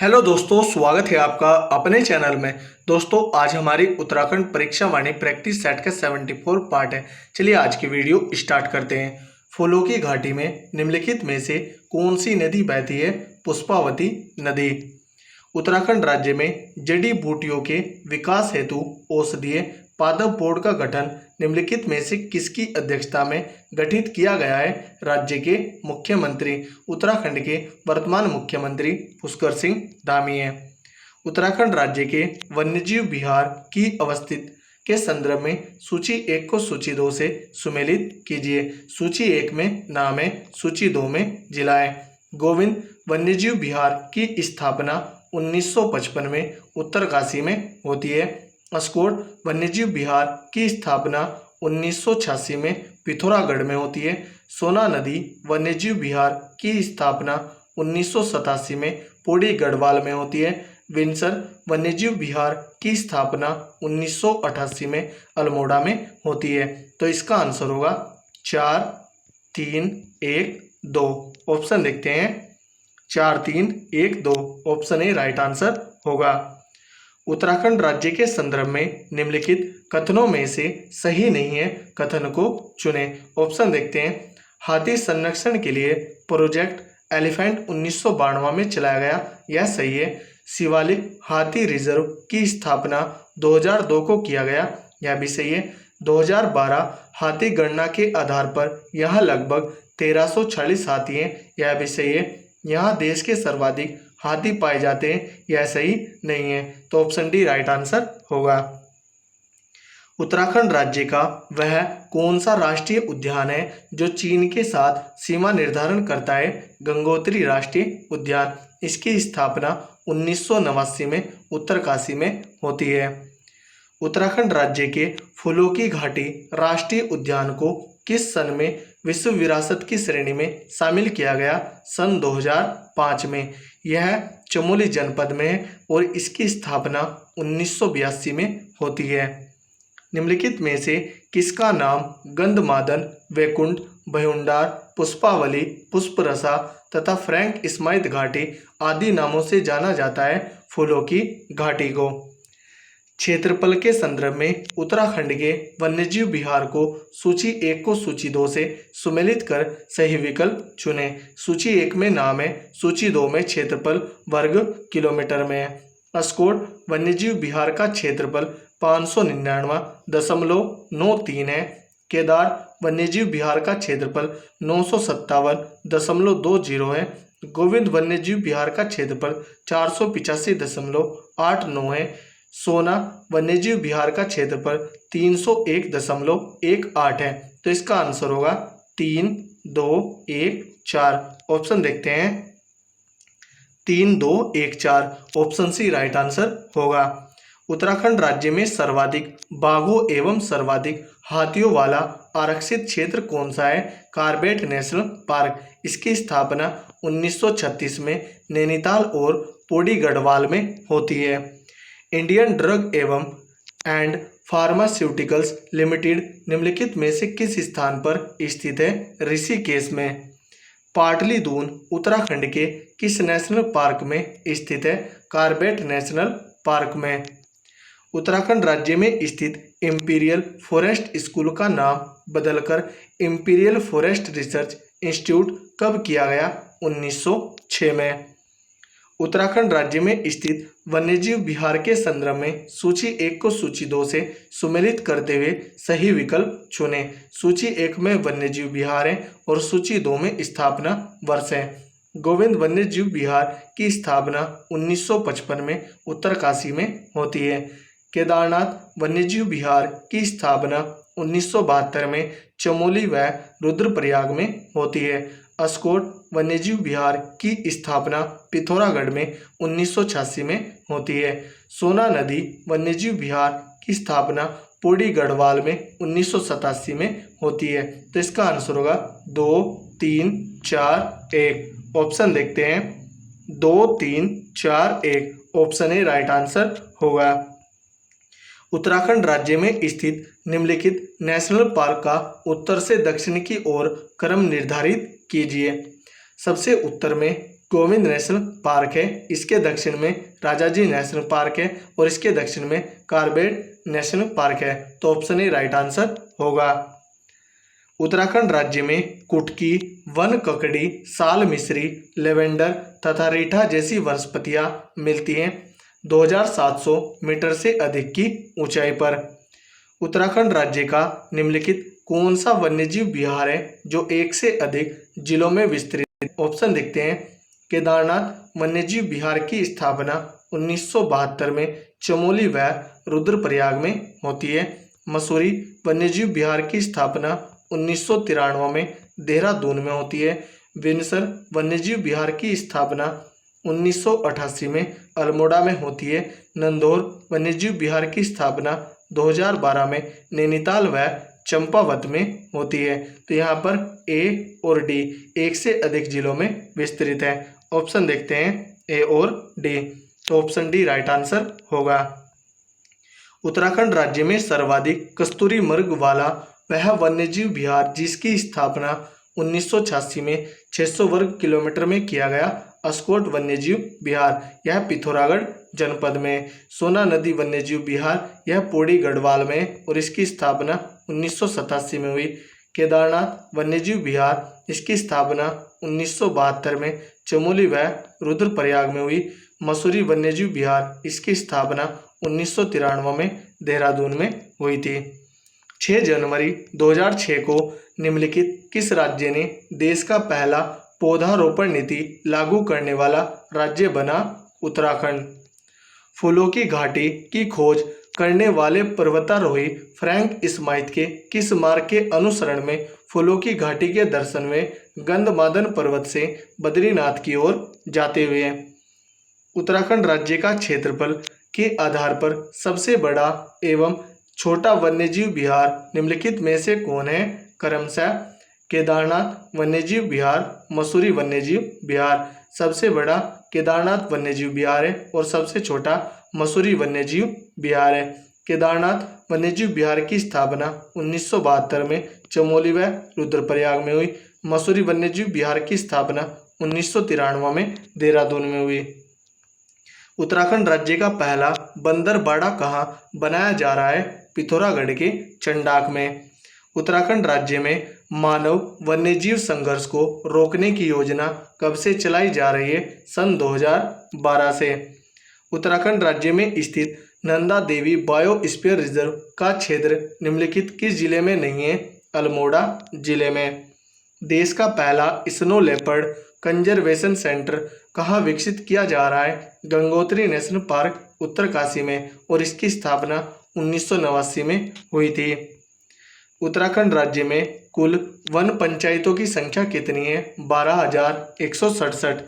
Hello दोस्तों, स्वागत है आपका अपने चैनल में। दोस्तों, आज हमारी उत्तराखंड परीक्षा वाणी प्रैक्टिस सेट का 74 पार्ट है। चलिए आज की वीडियो स्टार्ट करते हैं। फूलों की घाटी में निम्नलिखित में से कौन सी नदी बहती है? पुष्पावती नदी। उत्तराखंड राज्य में जड़ी बूटियों के विकास हेतु औषधीय पादप बोर्ड का गठन निम्नलिखित में से किसकी अध्यक्षता में गठित किया गया है? राज्य के मुख्यमंत्री, उत्तराखंड के वर्तमान मुख्यमंत्री पुष्कर सिंह धामी हैं। उत्तराखंड राज्य के वन्यजीव विहार की अवस्थित के संदर्भ में सूची 1 को सूची 2 से सुमेलित कीजिए। सूची 1 में नाम है, सूची 2 में जिला है। गोविंद वन्यजीव विहार की स्थापना 1955 में उत्तरकाशी में होती है। अस्कोट वन्यजीव विहार की स्थापना 1986 में पिथौरागढ़ में होती है। सोना नदी वन्यजीव विहार की स्थापना 1987 में पौड़ी गढ़वाल में होती है। विंसर वन्यजीव विहार की स्थापना 1988 में अल्मोड़ा में होती है। तो इसका आंसर होगा 4, 3, 1, 2। ऑप्शन देखते हैं। 4, 3, 1, 2 ऑप्शन ए राइट आंसर होगा। उत्तराखंड राज्य के संदर्भ में निम्नलिखित कथनों में से सही नहीं है कथन को चुनें। ऑप्शन देखते हैं। हाथी संरक्षण के लिए प्रोजेक्ट एलिफेंट 1992 में चलाया गया, यह सही है। शिवालिक हाथी रिजर्व की स्थापना 2002 को किया गया, यह भी सही है। 2012 हाथी गणना के आधार पर यहाँ लगभग 1340 हाथी हैं, यह भी सही है। यहाँ देश के सर्वाधिक हाथी पाए जाते हैं, यह सही नहीं है। तो ऑप्शन डी राइट आंसर होगा। उत्तराखंड राज्य का वह कौन सा राष्ट्रीय उद्यान है जो चीन के साथ सीमा निर्धारण करता है? गंगोत्री राष्ट्रीय उद्यान। इसकी स्थापना 1989 में उत्तरकाशी में होती है। उत्तराखंड राज्य के फूलों की घाटी राष्ट्रीय उद्यान को किस सन में विश्व विरासत की श्रेणी में शामिल किया गया? सन 2005 में। यह चमोली जनपद में है और इसकी स्थापना 1982 में होती है। निम्नलिखित में से किसका नाम गंधमादन, वैकुंठ, भयुंडार, पुष्पावली, पुष्परसा तथा फ्रैंक स्माइथ घाटी आदि नामों से जाना जाता है? फूलों की घाटी को। क्षेत्रफल के संदर्भ में उत्तराखंड के वन्यजीव विहार को सूची 1 को सूची 2 से सुमेलित कर सही विकल्प चुनें। सूची 1 में नाम है, सूची 2 में क्षेत्रफल वर्ग किलोमीटर में है। अस्कोट वन्यजीव विहार का क्षेत्रफल 599.93 है। केदार वन्यजीव विहार का क्षेत्रफल 957.20 है। गोविंद वन्यजीव विहार का क्षेत्रफल 485.89 है। सोना वन्यजीव विहार का क्षेत्रफल 301.18 है। तो इसका आंसर होगा 3, 2, 1, 4। ऑप्शन देखते हैं। 3, 2, 1, 4 ऑप्शन सी राइट आंसर होगा। उत्तराखंड राज्य में सर्वाधिक बाघों एवं सर्वाधिक हाथियों वाला आरक्षित क्षेत्र कौन सा है? Corbett national park. इसकी स्थापना 1936 में नैनीताल और पौड़ी गढ़वाल में होती है। Indian drug and pharmaceuticals limited निम्नलिखित में से किस स्थान पर स्थित है? ऋषिकेश में। पाटली दून उत्तराखंड के किस नेशनल पार्क में स्थित है? कार्बेट नेशनल पार्क में। उत्तराखंड राज्य में स्थित इंपीरियल फॉरेस्ट स्कूल का नाम बदलकर इंपीरियल फॉरेस्ट रिसर्च इंस्टीट्यूट कब किया गया? 1906 में। उत्तराखंड राज्य में स्थित वन्यजीव विहार के संदर्भ में सूची 1 को सूची 2 से सुमेलित करते हुए सही विकल्प चुनें। सूची 1 में वन्यजीव विहार है और सूची 2 में स्थापना वर्ष है। गोविंद वन्यजीव विहार की स्थापना 1955 में उत्तरकाशी में होती है। केदारनाथ वन्यजीव विहार की स्थापना 1972 में चमोली व रुद्रप्रयाग में होती है। अस्कोट वन्यजीव विहार की स्थापना पिथौरागढ़ में 1986 में होती है। सोना नदी वन्यजीव विहार की स्थापना पौड़ी गढ़वाल में 1987 में होती है। तो इसका आंसर होगा 2, 3, 4, 1। ऑप्शन देखते हैं। 2, 3, 4, 1 ऑप्शन ए राइट आंसर होगा। उत्तराखंड राज्य में स्थित निम्नलिखित नेशनल पार्क का उत्तर से दक्षिण की ओर क्रम निर्धारित कीजिए। सबसे उत्तर में गोविंद नेशनल पार्क है। इसके दक्षिण में राजाजी नेशनल पार्क है और इसके दक्षिण में कार्बेट नेशनल पार्क है। तो ऑप्शन ए राइट आंसर होगा। उत्तराखंड राज्य में कुटकी, वन ककड़ी, साल मिश्री, लेवेंडर तथा रीठा जैसी वनस्पतियां मिलती हैं 2700 मीटर से अधिक की ऊंचाई पर। उत्तराखंड राज्य का निम्नलिखित कौन सा वन्यजीव विहार है जो एक से अधिक जिलों में विस्तृत है? ऑप्शन देखते हैं। केदारनाथ वन्यजीव विहार की स्थापना 1972 में चमोली व रुद्रप्रयाग में होती है। मसूरी वन्यजीव विहार की स्थापना 1993 में देहरादून में होती है। विनसर वन्यजीव विहार की स्थापना 1988 में अल्मोड़ा में होती है। नंदौर वन्यजीव विहार की स्थापना 2012 में नैनीताल व चंपावत में होती है। तो यहाँ पर ए और डी एक से अधिक जिलों में विस्तृत है। ऑप्शन देखते हैं ए और डी। तो ऑप्शन डी राइट आंसर होगा। उत्तराखंड राज्य में सर्वाधिक कस्तूरी मृग वाला वह वन्यजीव विहार जिसकी स्थापना 1986 में 600 वर्ग किलोमीटर में किया गया अस्कोट वन्यजीव विहार, यह पिथौरागढ़ जनपद में। सोना नदी वन्यजीव विहार, यह पौड़ी गढ़वाल में और इसकी स्थापना 1987 में हुई। केदारनाथ वन्यजीव विहार, इसकी स्थापना 1972 में चमोली व रुद्रप्रयाग में हुई। मसूरी वन्यजीव विहार, इसकी स्थापना 1993 में देहरादून में हुई थी। 6 जनवरी 2006 को निम्नलिखित किस राज्य ने देश का पहला पौधारोपण नीति लागू करने वाला राज्य बना? उत्तराखंड। फूलों की घाटी की खोज करने वाले पर्वतारोही फ्रैंक स्माइथ के किस मार्ग के अनुसरण में फूलों की घाटी के दर्शन में गंधमादन पर्वत से बद्रीनाथ की ओर जाते हुए? उत्तराखंड राज्य का क्षेत्रफल के आधार पर सबसे बड़ा एवं छोटा वन्यजीव विहार निम्नलिखित में से कौन है? क्रमशः केदारनाथ वन्यजीव विहार, मसूरी वन्यजीव विहार। सबसे बड़ा केदारनाथ वन्यजीव विहार है और सबसे छोटा मसूरी वन्यजीव विहार है। केदारनाथ वन्यजीव विहार की स्थापना 1972 में चमोली व रुद्रप्रयाग में हुई। मसूरी वन्यजीव विहार की स्थापना 1993 में देहरादून में हुई। उत्तराखंड राज्य का पहला बंदरबाड़ा कहाँ बनाया जा रहा है? पिथौरागढ़ के चंडाक में। उत्तराखंड राज्य में मानव वन्यजीव संघर्ष को रोकने की योजना कब से चलाई जा रही है? सन 2012 से। उत्तराखंड राज्य में स्थित नंदा देवी बायोस्फीयर रिजर्व का क्षेत्र निम्नलिखित किस जिले में नहीं है? अल्मोड़ा जिले में। देश का पहला स्नो लेपर्ड कंजर्वेशन सेंटर कहाँ विकसित किया जा रहा है? गंगोत्री नेशनल पार्क उत्तरकाशी में और इसकी स्थापना 1989 में हुई थी। उत्तराखंड राज्य में कुल वन पंचायतों की संख्या कितनी है? 12,167।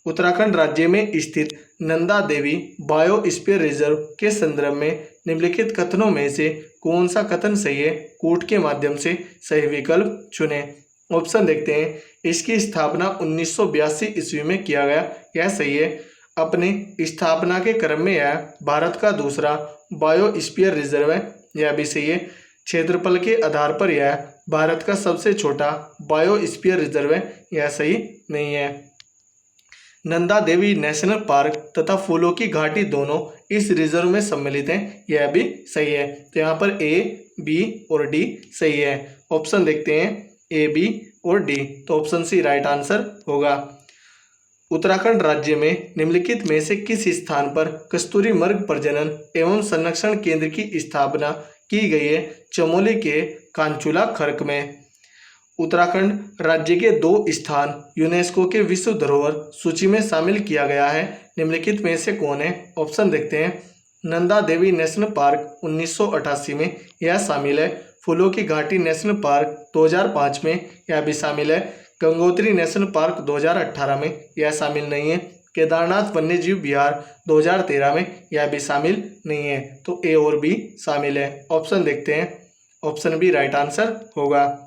उत्तराखंड राज्य में स्थित नंदा देवी बायोस्फीयर रिजर्व के संदर्भ में निम्नलिखित कथनों में से कौन सा कथन सही है? कूट के माध्यम से सही विकल्प चुनें। ऑप्शन देखते हैं। इसकी स्थापना 1982 ईस्वी में किया गया, यह सही है। अपने स्थापना के क्रम में यह भारत का दूसरा बायोस्फीयर रिजर्व है, यह भी सही है। क्षेत्रफल के आधार पर यह भारत का सबसे छोटा बायोस्फीयर रिजर्व है, यह सही नहीं है। नंदा देवी नेशनल पार्क तथा फूलों की घाटी दोनों इस रिजर्व में सम्मिलित हैं, यह भी सही है। तो यहाँ पर ए, बी और डी सही है। ऑप्शन देखते हैं ए, बी और डी। तो ऑप्शन सी राइट आंसर होगा। उत्तराखंड राज्य में निम्नलिखित में से किस स्थान पर कस्तूरी मृग प्रजनन एवं संरक्षण केंद्र की स्थापना की गई है? चमोली के कांचुला खर्क में। उत्तराखंड राज्य के 2 स्थान यूनेस्को के विश्व धरोहर सूची में शामिल किया गया है, निम्नलिखित में से कौन है? ऑप्शन देखते हैं। नंदा देवी नेशनल पार्क 1988 में यह शामिल है। फूलों की घाटी नेशनल पार्क 2005 में यह भी शामिल है। गंगोत्री नेशनल पार्क 2018 में यह शामिल नहीं है। केदारनाथ वन्यजीव विहार 2013 में यह भी शामिल नहीं है। तो ए और बी शामिल है। ऑप्शन देखते हैं। ऑप्शन बी राइट आंसर होगा।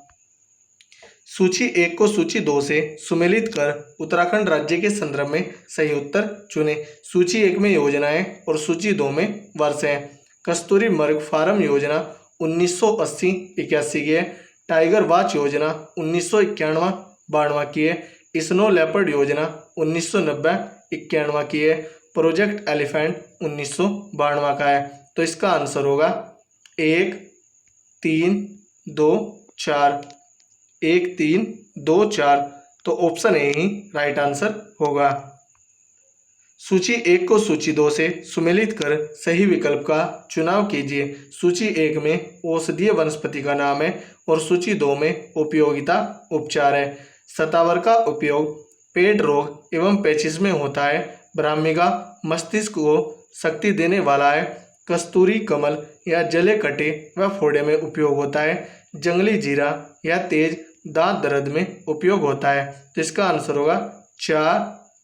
सूची 1 को सूची 2 से सुमेलित कर उत्तराखंड राज्य के संदर्भ में सही उत्तर चुने। सूची 1 में योजनाएं और सूची 2 में वर्ष हैं। कस्तूरी मृग फार्म योजना 1980-81 की है। टाइगर वॉच योजना 1991-92 की है। स्नो लेपर्ड योजना 1990-91 की है। प्रोजेक्ट एलिफेंट 1992 का है। तो इसका आंसर होगा 1 3 2 4। 1 3 2 4। तो option A he right answer होगा। सूची 1 को सूची 2 से सुमेलित कर सही विकल्प का चुनाव कीजिए। सूची 1 में औषधीय वनस्पति का नाम है और सूची 2 में उपयोगिता उपचार है। शतावर का उपयोग पेट रोग एवं पेचिश में होता है। ब्राह्मिका मस्तिष्क को शक्ति देने वाला है। कस्तूरी कमल या जले कटे व फोड़े में उपयोग होता है। जंगली जीरा या तेज दांत दर्द में उपयोग होता है। तो इसका आंसर होगा 4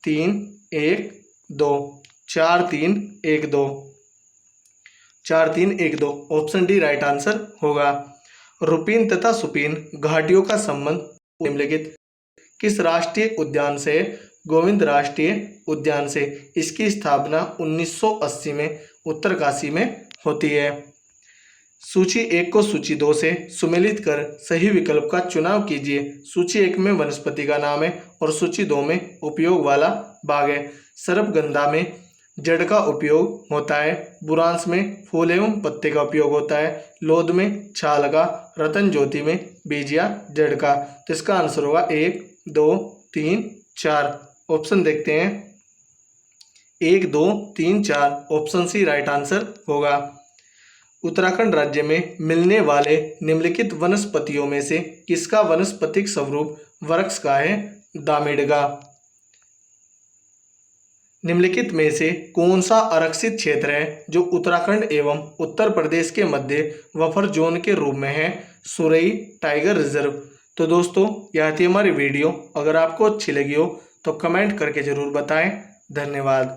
3 1 2। 4 3 1 2। 4 3 1 2। ऑप्शन डी राइट आंसर होगा। रुपीन तथा सुपीन घाटियों का संबंध निम्नलिखित किस राष्ट्रीय उद्यान से? गोविंद राष्ट्रीय उद्यान से। इसकी स्थापना 1980 में उत्तरकाशी में होती है। सूची 1 को सूची 2 से सुमेलित कर सही विकल्प का चुनाव कीजिए। सूची 1 में वनस्पति का नाम है और सूची 2 में उपयोग वाला भाग है। सर्पगंधा में जड़ का उपयोग होता है। बुरांश में फूल एवं पत्ते का उपयोग होता है। लोध में छाल का, रतन ज्योति में बीज या जड़ का। तो इसका आंसर होगा 1 2 3 4। ऑप्शन देखते हैं 1 2 3 4। ऑप्शन सी राइट आंसर होगा। उत्तराखंड राज्य में मिलने वाले निम्नलिखित वनस्पतियों में से किसका वनस्पतिक स्वरूप वृक्ष का है? दामिड़गा। निम्नलिखित में से कौन सा आरक्षित क्षेत्र है जो उत्तराखंड एवं उत्तर प्रदेश के मध्य बफर जोन के रूप में है? Surai tiger reserve. तो दोस्तों यह थी हमारी वीडियो। अगर आपको अच्छी लगी हो तो कमेंट करके ज़रूर बताएं। धन्यवाद।